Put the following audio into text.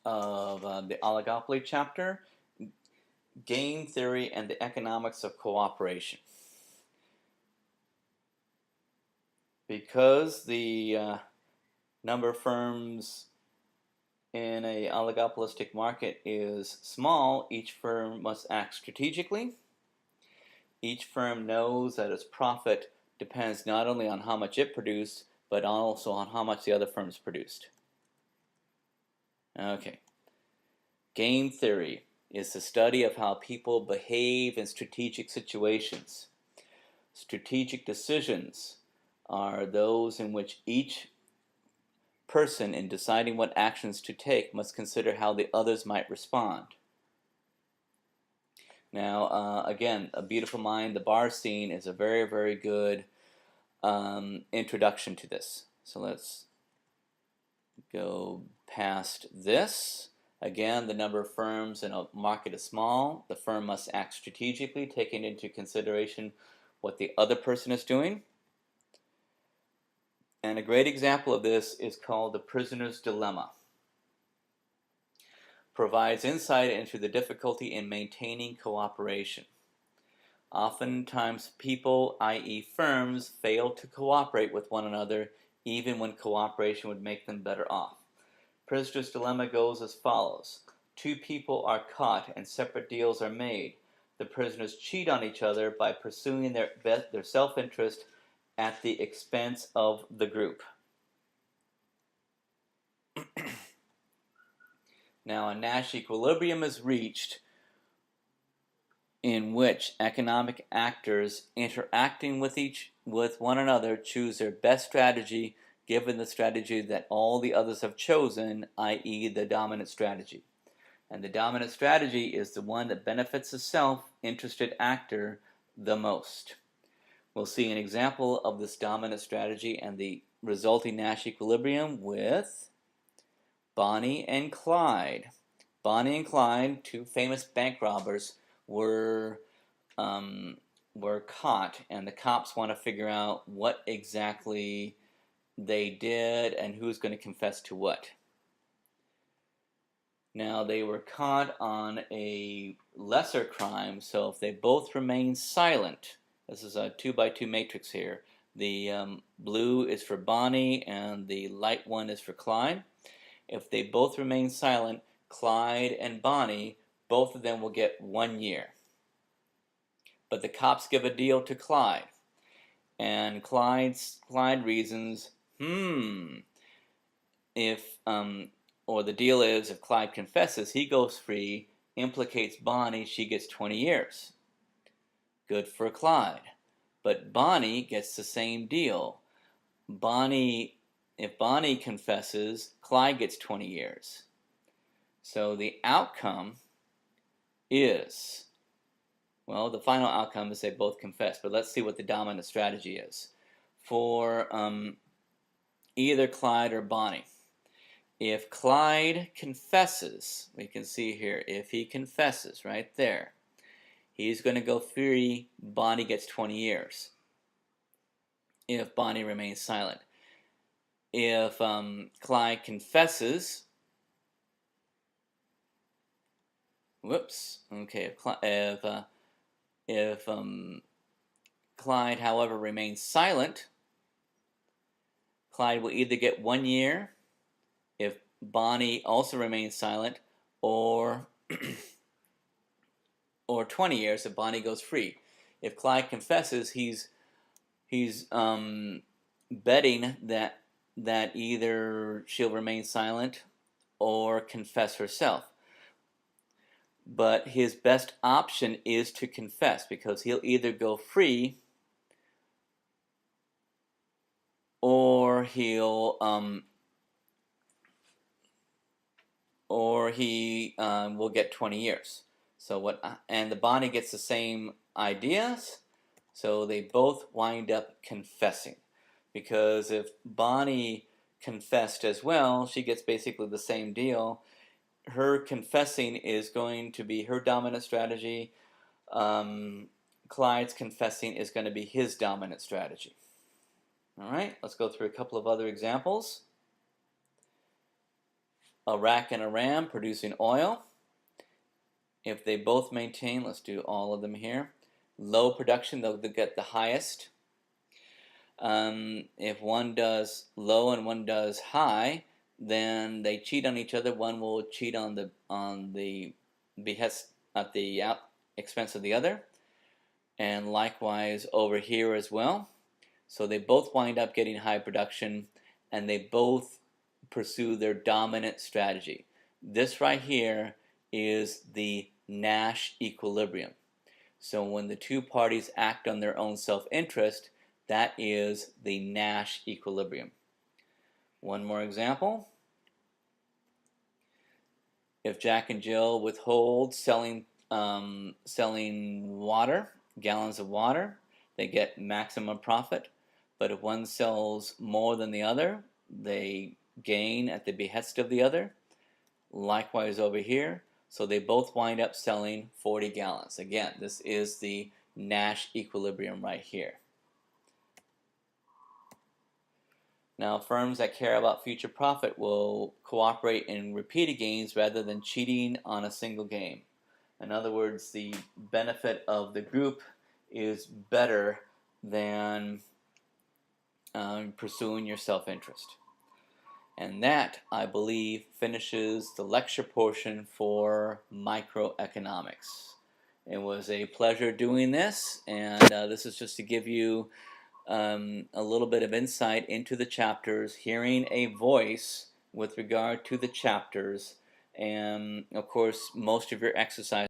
of the oligopoly chapter, game theory and the economics of cooperation. Because the number of firms in an oligopolistic market is small, each firm must act strategically. Each firm knows that its profit depends not only on how much it produced, but also on how much the other firms produced. Okay. Game theory is the study of how people behave in strategic situations. Strategic decisions are those in which each person, in deciding what actions to take, must consider how the others might respond. Now, again, A Beautiful Mind, the bar scene is a very, very good introduction to this. So let's go past this. Again, the number of firms in a market is small. The firm must act strategically, taking into consideration what the other person is doing. And a great example of this is called the prisoner's dilemma. Provides insight into the difficulty in maintaining cooperation. Oftentimes people, i.e. firms, fail to cooperate with one another even when cooperation would make them better off. Prisoner's dilemma goes as follows. Two people are caught and separate deals are made. The prisoners cheat on each other by pursuing their self-interest at the expense of the group. Now, a Nash equilibrium is reached in which economic actors interacting with one another choose their best strategy given the strategy that all the others have chosen, i.e. the dominant strategy. And the dominant strategy is the one that benefits the self-interested actor the most. We'll see an example of this dominant strategy and the resulting Nash equilibrium with Bonnie and Clyde. Bonnie and Clyde, two famous bank robbers, were caught, and the cops want to figure out what exactly they did and who's going to confess to what. Now, they were caught on a lesser crime, so if they both remain silent, this is a 2x2 matrix here. The blue is for Bonnie and the light one is for Clyde. If they both remain silent, Clyde and Bonnie, both of them will get 1 year. But the cops give a deal to Clyde. And Clyde reasons, or the deal is if Clyde confesses, he goes free, implicates Bonnie, she gets 20 years. Good for Clyde. But Bonnie gets the same deal. If Bonnie confesses, Clyde gets 20 years. So the outcome is, well, the final outcome is they both confess, but let's see what the dominant strategy is for either Clyde or Bonnie. If Clyde confesses, we can see here, if he confesses right there, he's going to go free, Bonnie gets 20 years. If Bonnie remains silent. If Clyde confesses, if Clyde, however, remains silent, Clyde will either get 1 year if Bonnie also remains silent, or 20 years if Bonnie goes free. If Clyde confesses, he's betting that either she'll remain silent or confess herself. But his best option is to confess, because he'll either go free or he will get 20 years. So and the Bonnie gets the same ideas, so they both wind up confessing. Because if Bonnie confessed as well, she gets basically the same deal. Her confessing is going to be her dominant strategy. Clyde's confessing is going to be his dominant strategy. All right, let's go through a couple of other examples. Iraq and Iran producing oil. If they both maintain, let's do all of them here, low production, they'll get the highest. If one does low and one does high, then they cheat on each other. One will cheat on the behest at the expense of the other, and likewise over here as well. So they both wind up getting high production, and they both pursue their dominant strategy. This right here is the Nash equilibrium. So when the two parties act on their own self-interest, that is the Nash equilibrium. One more example. If Jack and Jill withhold selling water, gallons of water, they get maximum profit. But if one sells more than the other, they gain at the behest of the other. Likewise over here. So they both wind up selling 40 gallons. Again, this is the Nash equilibrium right here. Now, firms that care about future profit will cooperate in repeated games rather than cheating on a single game. In other words, the benefit of the group is better than pursuing your self-interest. And that, I believe, finishes the lecture portion for microeconomics. It was a pleasure doing this, and this is just to give you a little bit of insight into the chapters, hearing a voice with regard to the chapters, and of course most of your exercise